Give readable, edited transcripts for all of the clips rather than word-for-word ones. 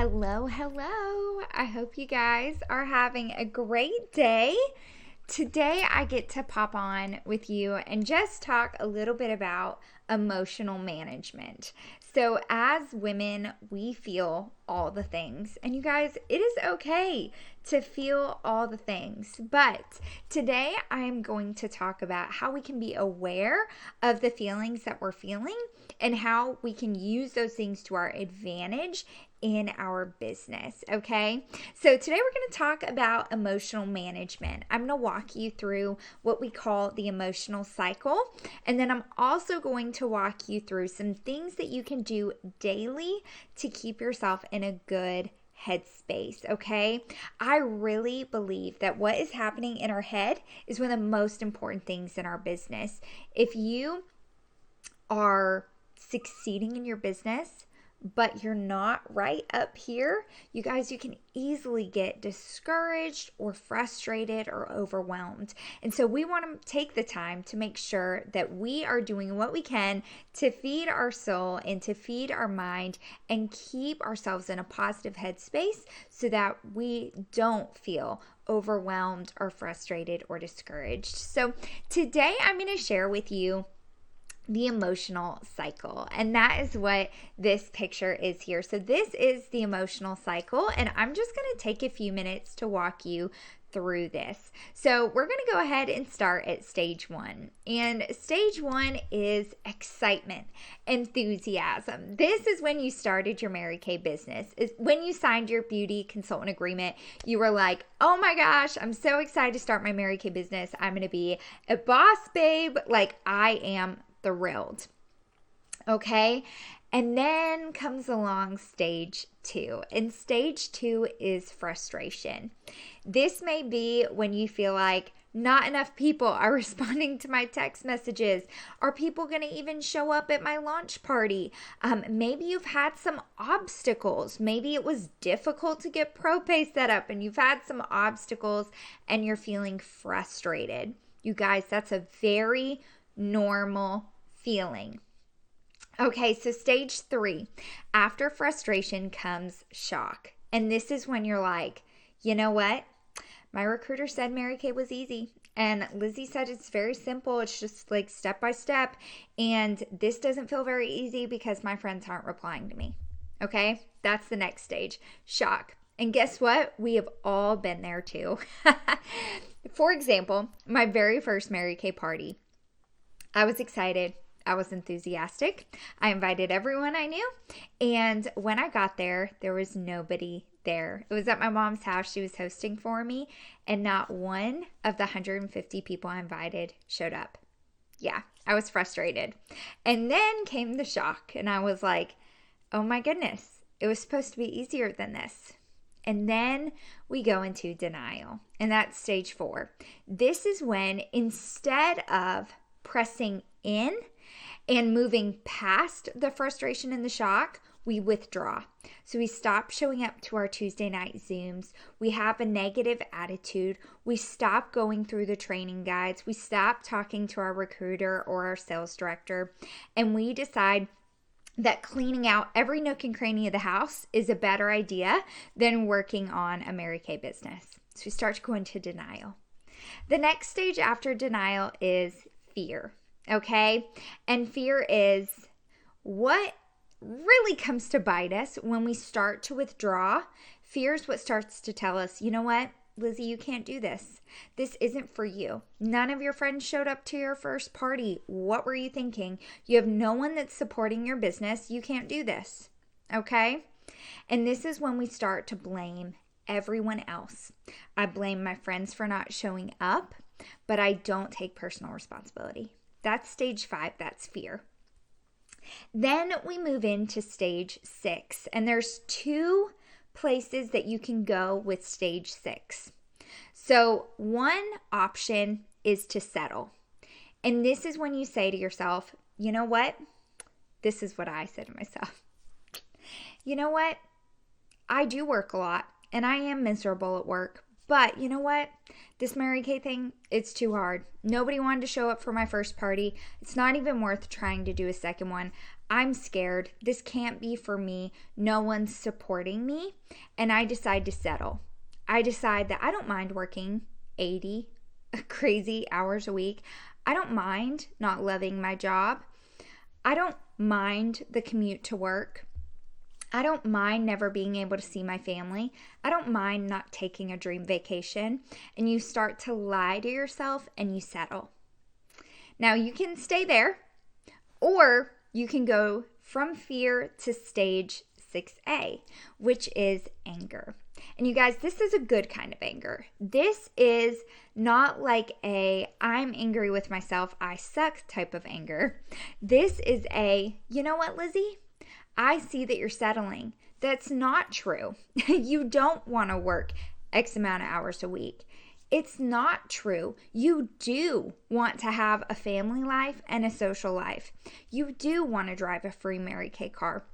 Hello, hello. I hope you guys are having a great day. Today, I get to pop on with you and just talk a little bit about emotional management. So, as women, we feel all the things. And you guys, it is okay to feel all the things. But today, I am going to talk about how we can be aware of the feelings that we're feeling and how we can use those things to our advantage in our business. Okay, so today we're going to talk about emotional management. I'm going to walk you through what we call the emotional cycle, and then I'm also going to walk you through some things that you can do daily to keep yourself in a good headspace. Okay, I really believe that what is happening in our head is one of the most important things in our business. If you are succeeding in your business, but you're not right up here, you guys, you can easily get discouraged or frustrated or overwhelmed. And so we want to take the time to make sure that we are doing what we can to feed our soul and to feed our mind and keep ourselves in a positive headspace so that we don't feel overwhelmed or frustrated or discouraged. So today I'm going to share with you the emotional cycle. And that is what this picture is here. So this is the emotional cycle, and I'm just going to take a few minutes to walk you through this. So we're going to go ahead and start at stage one. And stage one is excitement, enthusiasm. This is when you started your Mary Kay business. Is when you signed your beauty consultant agreement. You were like, oh my gosh, I'm so excited to start my Mary Kay business. I'm going to be a boss babe. Like, I am thrilled. Okay. And then comes along stage two. And stage two is frustration. This may be when you feel like not enough people are responding to my text messages. Are people going to even show up at my launch party? Maybe you've had some obstacles. Maybe it was difficult to get ProPay set up and you've had some obstacles and you're feeling frustrated. You guys, that's a very normal feeling. Okay, so stage three, after frustration comes shock. And this is when you're like, you know what? My recruiter said Mary Kay was easy. And Lizzie said it's very simple. It's just like step by step. And this doesn't feel very easy because my friends aren't replying to me. Okay, that's the next stage, shock. And guess what? We have all been there too. For example, my very first Mary Kay party. I was excited. I was enthusiastic. I invited everyone I knew. And when I got there, there was nobody there. It was at my mom's house. She was hosting for me. And not one of the 150 people I invited showed up. Yeah, I was frustrated. And then came the shock. And I was like, oh my goodness, it was supposed to be easier than this. And then we go into denial. And that's stage four. This is when instead of pressing in and moving past the frustration and the shock, we withdraw. So we stop showing up to our Tuesday night Zooms. We have a negative attitude. We stop going through the training guides. We stop talking to our recruiter or our sales director. And we decide that cleaning out every nook and cranny of the house is a better idea than working on a Mary Kay business. So we start to go into denial. The next stage after denial is fear, okay? And fear is what really comes to bite us when we start to withdraw. Fear is what starts to tell us, you know what, Lizzie, you can't do this. This isn't for you. None of your friends showed up to your first party. What were you thinking? You have no one that's supporting your business. You can't do this, okay? And this is when we start to blame everyone else. I blame my friends for not showing up, but I don't take personal responsibility. That's stage five. That's fear. Then we move into stage six, and there's two places that you can go with stage six. So one option is to settle. And this is when you say to yourself, you know what? This is what I said to myself. You know what? I do work a lot and I am miserable at work, But you know what? This Mary Kay thing, it's too hard. Nobody wanted to show up for my first party. It's not even worth trying to do a second one. I'm scared. This can't be for me. No one's supporting me. And I decide to settle. I decide that I don't mind working 80 crazy hours a week. I don't mind not loving my job. I don't mind the commute to work. I don't mind never being able to see my family. I don't mind not taking a dream vacation. And you start to lie to yourself and you settle. Now you can stay there, or you can go from fear to stage 6A, which is anger. And you guys, this is a good kind of anger. This is not like a I'm angry with myself, I suck type of anger. This is a, you know what, Lizzie? I see that you're settling. That's not true. You don't want to work X amount of hours a week. It's not true. You do want to have a family life and a social life. You do want to drive a free Mary Kay car.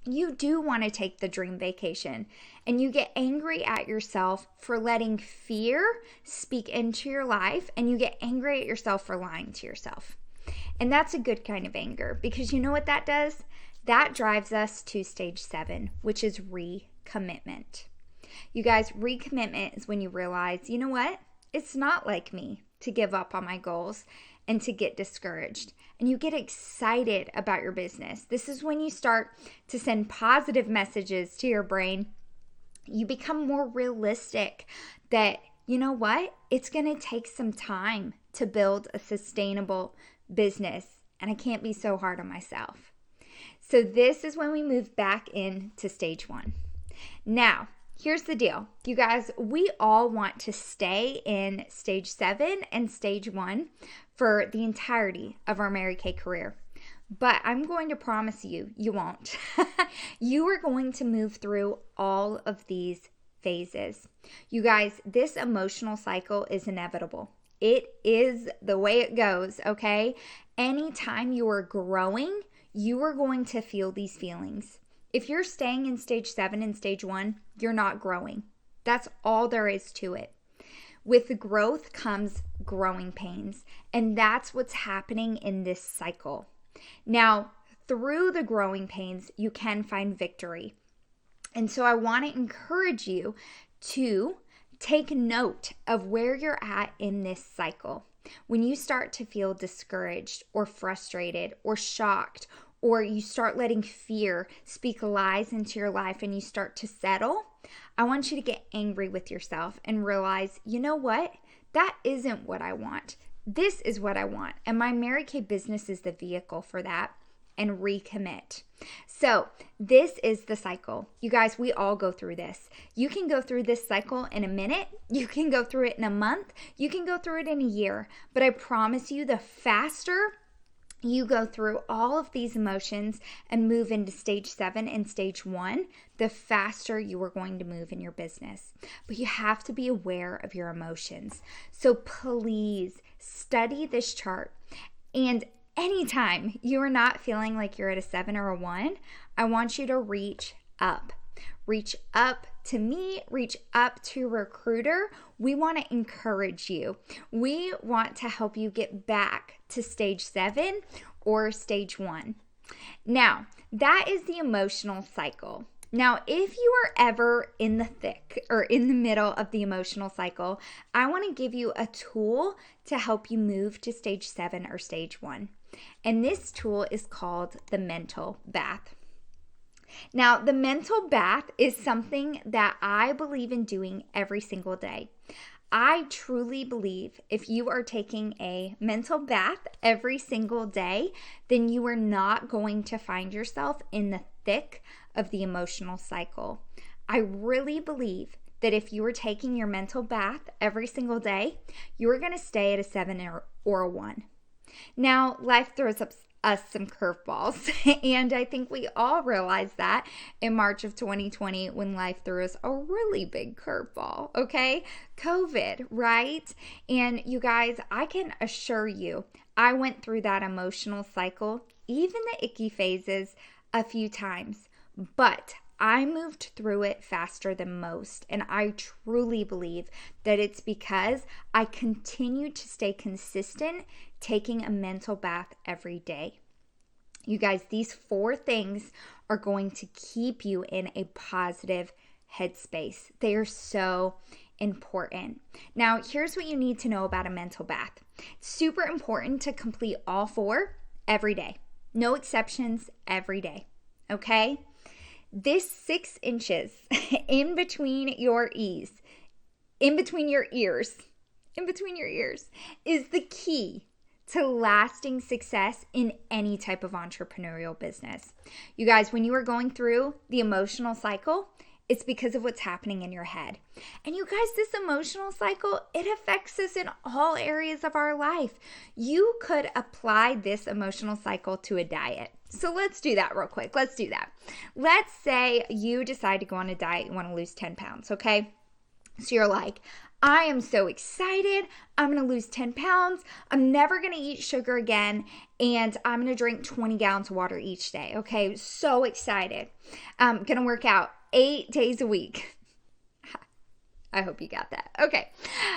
You do want to take the dream vacation, and you get angry at yourself for letting fear speak into your life, and you get angry at yourself for lying to yourself. And that's a good kind of anger, because you know what that does? That drives us to stage 7, which is recommitment. You guys, recommitment is when you realize, you know what? It's not like me to give up on my goals and to get discouraged. And you get excited about your business. This is when you start to send positive messages to your brain. You become more realistic that, you know what? It's going to take some time to build a sustainable business, and I can't be so hard on myself. So this is when we move back into stage 1. Now, here's the deal. You guys, we all want to stay in stage 7 and stage 1 for the entirety of our Mary Kay career. But I'm going to promise you, you won't. You are going to move through all of these phases. You guys, this emotional cycle is inevitable. It is the way it goes, okay? Anytime you are growing, you are going to feel these feelings. If you're staying in stage 7 and stage 1, you're not growing. That's all there is to it. With growth comes growing pains, and that's what's happening in this cycle. Now, through the growing pains, you can find victory. And so I want to encourage you to take note of where you're at in this cycle. When you start to feel discouraged or frustrated or shocked, or you start letting fear speak lies into your life and you start to settle, I want you to get angry with yourself and realize, you know what? That isn't what I want. This is what I want. And my Mary Kay business is the vehicle for that. And recommit. So this is the cycle. You guys, we all go through this. You can go through this cycle in a minute. You can go through it in a month. You can go through it in a year. But I promise you, the faster you go through all of these emotions and move into stage 7 and stage 1, the faster you are going to move in your business. But you have to be aware of your emotions. So please study this chart. And anytime you are not feeling like you're at a 7 or a 1, I want you to reach up. Reach up to me, reach up to Recruiter. We want to encourage you. We want to help you get back to stage 7 or stage 1. Now, that is the emotional cycle. Now, if you are ever in the thick or in the middle of the emotional cycle, I want to give you a tool to help you move to stage 7 or stage 1. And this tool is called the mental bath. Now, the mental bath is something that I believe in doing every single day. I truly believe if you are taking a mental bath every single day, then you are not going to find yourself in the thick of the emotional cycle. I really believe that if you are taking your mental bath every single day, you are going to stay at a 7 or a 1. Now, life throws us some curveballs, and I think we all realized that in March of 2020 when life threw us a really big curveball, okay? COVID, right? And you guys, I can assure you, I went through that emotional cycle, even the icky phases, a few times, but I moved through it faster than most. And I truly believe that it's because I continued to stay consistent taking a mental bath every day. You guys, these 4 things are going to keep you in a positive headspace. They are so important. Now, here's what you need to know about a mental bath. It's super important to complete all 4 every day. No exceptions, every day. Okay? This 6 inches in between your ears, is the key to lasting success in any type of entrepreneurial business. You guys, when you are going through the emotional cycle, it's because of what's happening in your head. And you guys, this emotional cycle, it affects us in all areas of our life. You could apply this emotional cycle to a diet. So let's do that real quick. Let's do that. Let's say you decide to go on a diet, you want to lose 10 pounds, okay? So you're like, I am so excited. I'm going to lose 10 pounds. I'm never going to eat sugar again. And I'm going to drink 20 gallons of water each day. Okay. So excited. I'm going to work out 8 days a week. I hope you got that. Okay.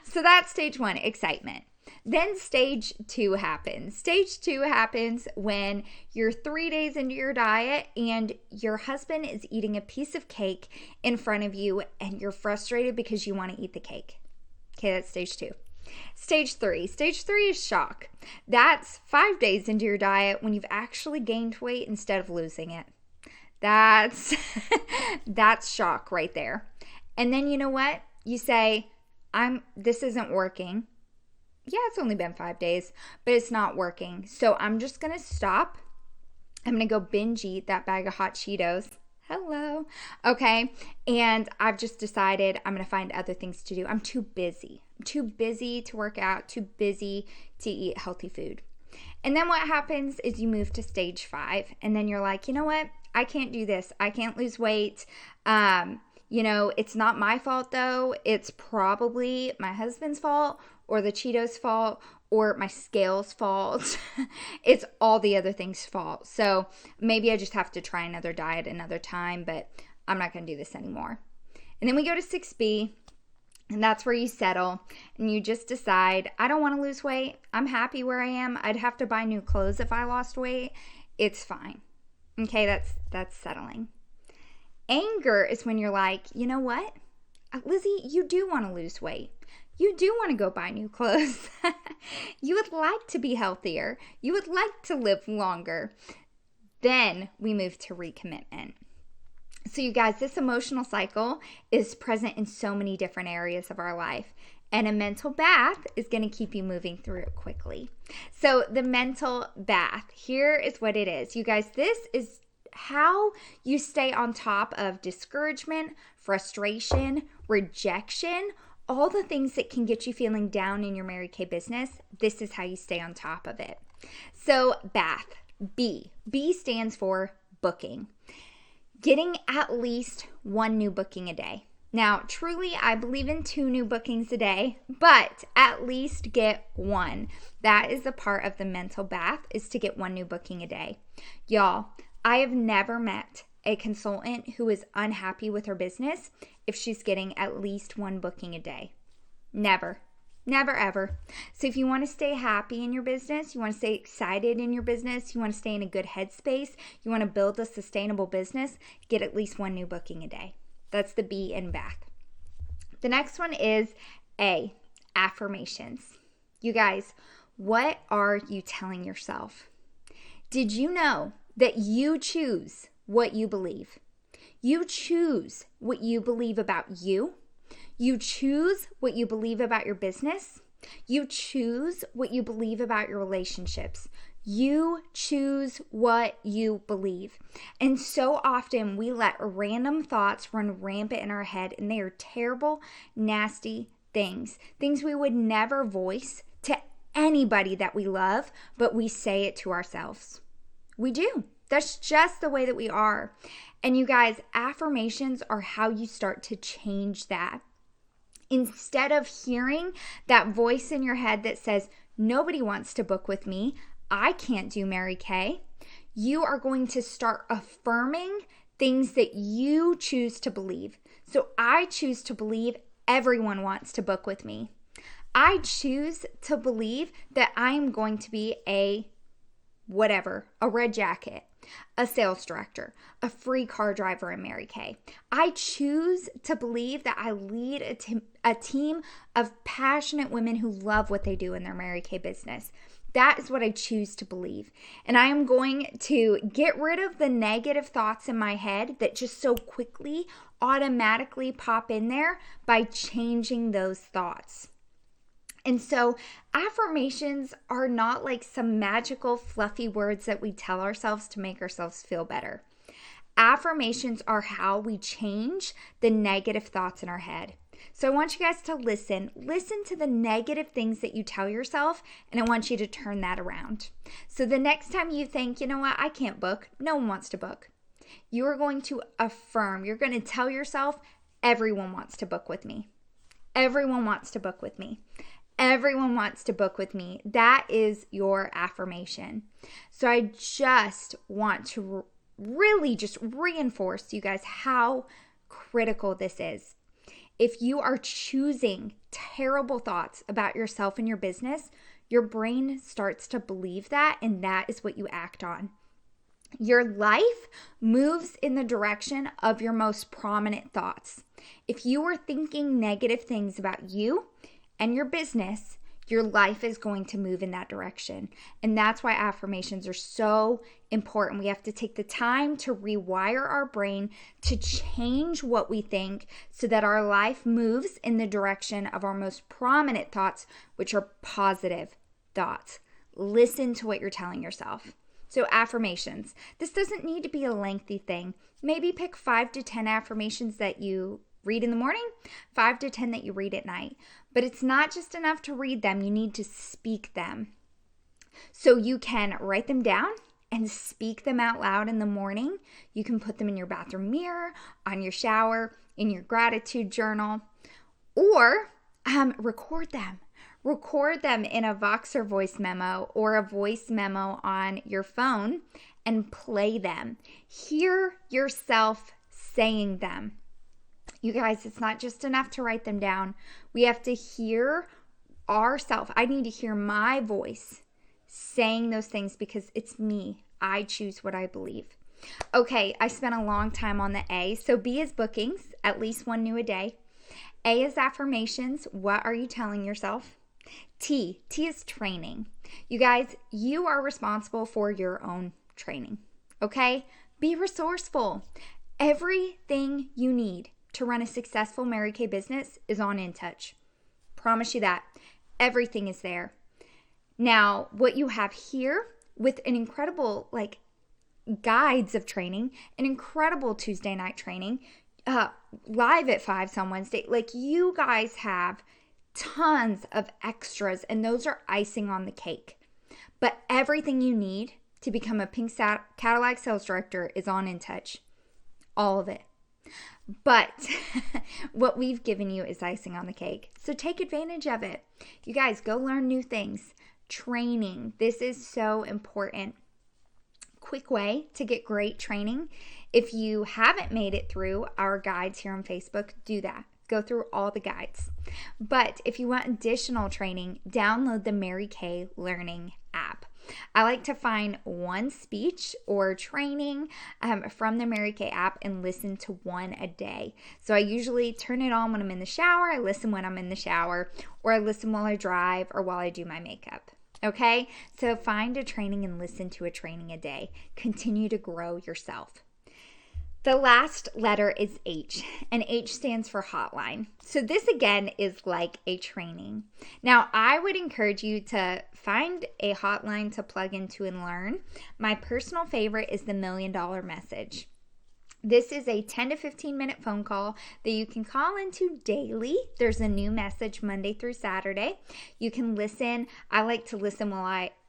So that's stage 1, excitement. Then stage 2 happens. Stage 2 happens when you're 3 days into your diet and your husband is eating a piece of cake in front of you and you're frustrated because you want to eat the cake. Okay, that's stage 2. Stage 3. Stage 3 is shock. That's 5 days into your diet when you've actually gained weight instead of losing it. That's shock right there. And then you know what? You say, this isn't working. Yeah, it's only been 5 days, but it's not working. So I'm just going to stop. I'm going to go binge eat that bag of hot Cheetos. Hello. Okay. And I've just decided I'm going to find other things to do. I'm too busy. I'm too busy to work out, too busy to eat healthy food. And then what happens is you move to stage 5 and then you're like, you know what? I can't do this. I can't lose weight. It's not my fault though. It's probably my husband's fault or the Cheetos fault or my scales fault. It's all the other things' fault. So maybe I just have to try another diet another time, but I'm not going to do this anymore. And then we go to 6B, and that's where you settle and you just decide, I don't want to lose weight. I'm happy where I am. I'd have to buy new clothes if I lost weight. It's fine. Okay, that's settling. Anger is when you're like, you know what? Lizzie, you do want to lose weight. You do want to go buy new clothes. You would like to be healthier. You would like to live longer. Then we move to recommitment. So you guys, this emotional cycle is present in so many different areas of our life. And a mental bath is going to keep you moving through it quickly. So the mental bath, here is what it is. You guys, this is how you stay on top of discouragement, frustration, rejection, all the things that can get you feeling down in your Mary Kay business. This is how you stay on top of it. So bath, B. B stands for booking. Getting at least 1 new booking a day. Now, truly, I believe in 2 new bookings a day, but at least get 1. That is a part of the mental bath, is to get 1 new booking a day. Y'all, I have never met a consultant who is unhappy with her business if she's getting at least 1 booking a day. Never. Never, ever. So if you want to stay happy in your business, you want to stay excited in your business, you want to stay in a good headspace, you want to build a sustainable business, get at least 1 new booking a day. That's the B in bath. The next one is A, affirmations. You guys, what are you telling yourself? Did you know that you choose what you believe? You choose what you believe about you. You choose what you believe about your business. You choose what you believe about your relationships. You choose what you believe. And so often we let random thoughts run rampant in our head, and they are terrible, nasty things. Things we would never voice to anybody that we love, but we say it to ourselves. We do. That's just the way that we are. And you guys, affirmations are how you start to change that. Instead of hearing that voice in your head that says, nobody wants to book with me, I can't do Mary Kay, you are going to start affirming things that you choose to believe. So I choose to believe everyone wants to book with me. I choose to believe that I am going to be a red jacket, a sales director, a free car driver in Mary Kay. I choose to believe that I lead a team of passionate women who love what they do in their Mary Kay business. That is what I choose to believe. And I am going to get rid of the negative thoughts in my head that just so quickly automatically pop in there by changing those thoughts. And so affirmations are not like some magical fluffy words that we tell ourselves to make ourselves feel better. Affirmations are how we change the negative thoughts in our head. So I want you guys to listen to the negative things that you tell yourself, and I want you to turn that around. So the next time you think, you know what, I can't book, no one wants to book, you are going to affirm, you're going to tell yourself, everyone wants to book with me. Everyone wants to book with me. Everyone wants to book with me. That is your affirmation. So I just want to really just reinforce to you guys how critical this is. If you are choosing terrible thoughts about yourself and your business, your brain starts to believe that, and that is what you act on. Your life moves in the direction of your most prominent thoughts. If you are thinking negative things about you and your business, your life is going to move in that direction. And that's why affirmations are so important. We have to take the time to rewire our brain to change what we think so that our life moves in the direction of our most prominent thoughts, which are positive thoughts. Listen to what you're telling yourself. So affirmations. This doesn't need to be a lengthy thing. Maybe pick 5 to 10 affirmations that you read in the morning, 5 to 10 that you read at night. But it's not just enough to read them. You need to speak them. So you can write them down and speak them out loud in the morning. You can put them in your bathroom mirror, on your shower, in your gratitude journal, or record them. Record them in a Voxer voice memo or a voice memo on your phone and play them. Hear yourself saying them. You guys, it's not just enough to write them down. We have to hear ourselves. I need to hear my voice saying those things because it's me. I choose what I believe. Okay, I spent a long time on the A. So B is bookings, at least one new a day. A is affirmations. What are you telling yourself? T is training. You guys, you are responsible for your own training. Okay? Be resourceful. Everything you need to run a successful Mary Kay business is on InTouch. Promise you that. Everything is there. Now, what you have here with an incredible guides of training, an incredible Tuesday night training, live at 5 on Wednesday. You guys have tons of extras, and those are icing on the cake. But everything you need to become a Pink Cadillac sales director is on InTouch. All of it. But what we've given you is icing on the cake. So take advantage of it. You guys, go learn new things. Training. This is so important. Quick way to get great training. If you haven't made it through our guides here on Facebook, do that. Go through all the guides. But if you want additional training, download the Mary Kay Learning app. I like to find one speech or training from the Mary Kay app and listen to one a day. So I usually turn it on when I'm in the shower, I listen when I'm in the shower, or I listen while I drive or while I do my makeup. Okay? So find a training and listen to a training a day. Continue to grow yourself. The last letter is H, and H stands for hotline. So this again is like a training. Now, I would encourage you to find a hotline to plug into and learn. My personal favorite is the $1 Million Message. This is a 10 to 15 minute phone call that you can call into daily. There's a new message Monday through Saturday. You can listen. I like to listen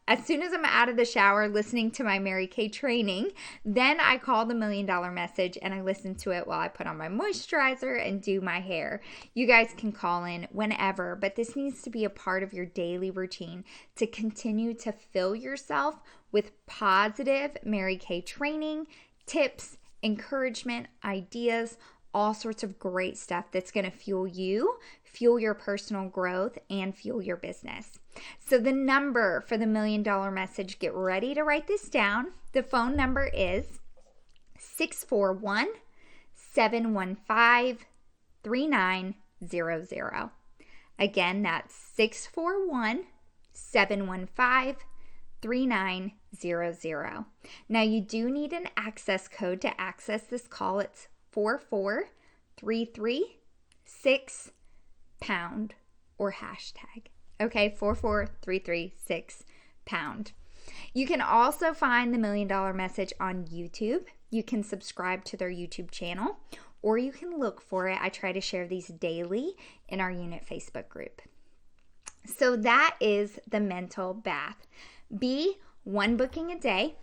as soon as I'm out of the shower listening to my Mary Kay training, then I call the $1 Million Message and I listen to it while I put on my moisturizer and do my hair. You guys can call in whenever, but this needs to be a part of your daily routine to continue to fill yourself with positive Mary Kay training, tips, encouragement, ideas, all sorts of great stuff that's going to fuel you, fuel your personal growth, and fuel your business. So the number for the $1 Million Message, get ready to write this down. The phone number is 641-715-3900. Again, that's 641-715-3900. Now you do need an access code to access this call. It's 44336 pound or hashtag. Okay, 44336 pound. You can also find the $1 Million Message on YouTube. You can subscribe to their YouTube channel, or you can look for it. I try to share these daily in our unit Facebook group. So that is the mental bath. B, 1 booking a day.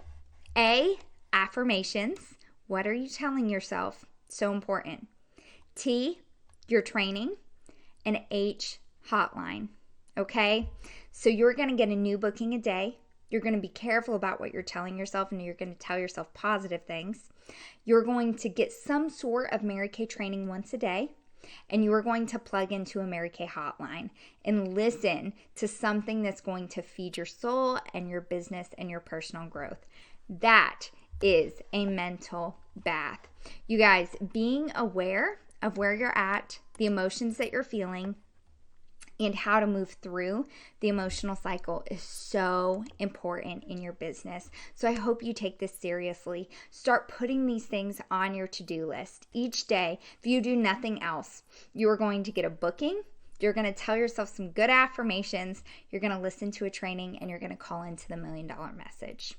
A, affirmations. What are you telling yourself? So important. T, your training. And H, hotline. Okay? So you're going to get a new booking a day. You're going to be careful about what you're telling yourself, and you're going to tell yourself positive things. You're going to get some sort of Mary Kay training once a day, and you are going to plug into a Mary Kay hotline and listen to something that's going to feed your soul and your business and your personal growth. That is a mental bath. You guys, being aware of where you're at, the emotions that you're feeling, and how to move through the emotional cycle is so important in your business. So I hope you take this seriously. Start putting these things on your to-do list each day. If you do nothing else, you are going to get a booking. You're going to tell yourself some good affirmations. You're going to listen to a training, and you're going to call into the $1 Million Message.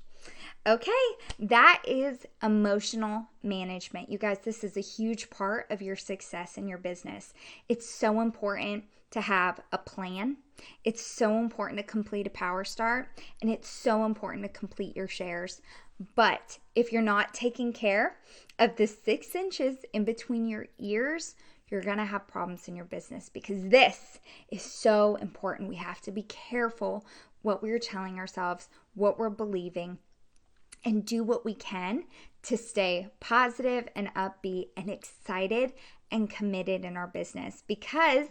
Okay, that is emotional management. You guys, this is a huge part of your success in your business. It's so important to have a plan. It's so important to complete a power start, and it's so important to complete your shares. But if you're not taking care of the 6 inches in between your ears, you're going to have problems in your business, because this is so important. We have to be careful what we're telling ourselves, what we're believing, and do what we can to stay positive and upbeat and excited and committed in our business. Because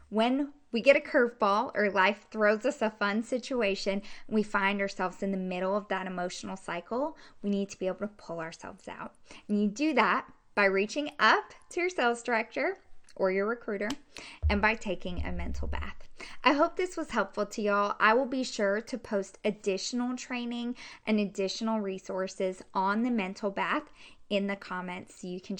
when we get a curveball or life throws us a fun situation and we find ourselves in the middle of that emotional cycle, we need to be able to pull ourselves out. And you do that by reaching up to your sales director or your recruiter and by taking a mental bath. I hope this was helpful to y'all. I will be sure to post additional training and additional resources on the mental bath in the comments so you can